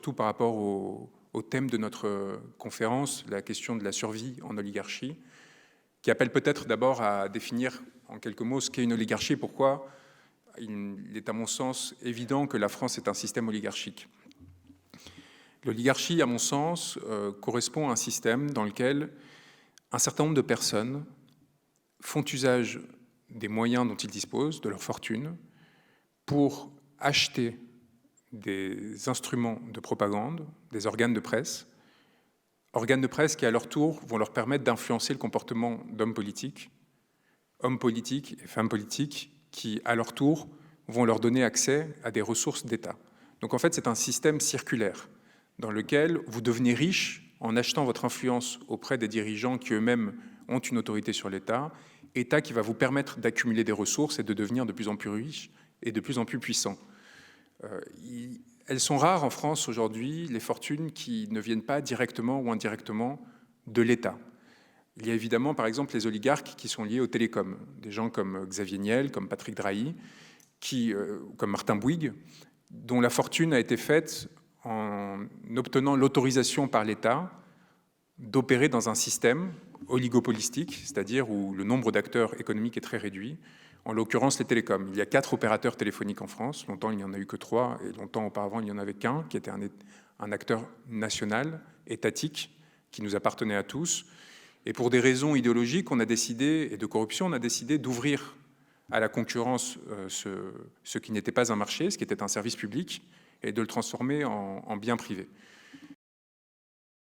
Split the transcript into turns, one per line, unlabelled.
surtout par rapport au thème de notre conférence, la question de la survie en oligarchie, qui appelle peut-être d'abord à définir en quelques mots ce qu'est une oligarchie et pourquoi il est à mon sens évident que la France est un système oligarchique. L'oligarchie, à mon sens, correspond à un système dans lequel un certain nombre de personnes font usage des moyens dont ils disposent, de leur fortune, pour acheter des instruments de propagande, des organes de presse qui, à leur tour, vont leur permettre d'influencer le comportement hommes politiques et femmes politiques, qui, à leur tour, vont leur donner accès à des ressources d'État. Donc en fait, c'est un système circulaire dans lequel vous devenez riche en achetant votre influence auprès des dirigeants qui eux-mêmes ont une autorité sur l'État, État qui va vous permettre d'accumuler des ressources et de devenir de plus en plus riche et de plus en plus puissant. Elles sont rares en France aujourd'hui, les fortunes qui ne viennent pas directement ou indirectement de l'État. Il y a évidemment, par exemple, les oligarques qui sont liés aux télécoms, des gens comme Xavier Niel, comme Patrick Drahi, comme Martin Bouygues, dont la fortune a été faite en obtenant l'autorisation par l'État d'opérer dans un système oligopolistique, c'est-à-dire où le nombre d'acteurs économiques est très réduit, en l'occurrence les télécoms. Il y a 4 opérateurs téléphoniques en France, longtemps il n'y en a eu que 3, et longtemps auparavant il n'y en avait qu'un, qui était un acteur national, étatique, qui nous appartenait à tous. Et pour des raisons idéologiques et de corruption, on a décidé d'ouvrir à la concurrence ce qui n'était pas un marché, ce qui était un service public, et de le transformer en bien privé.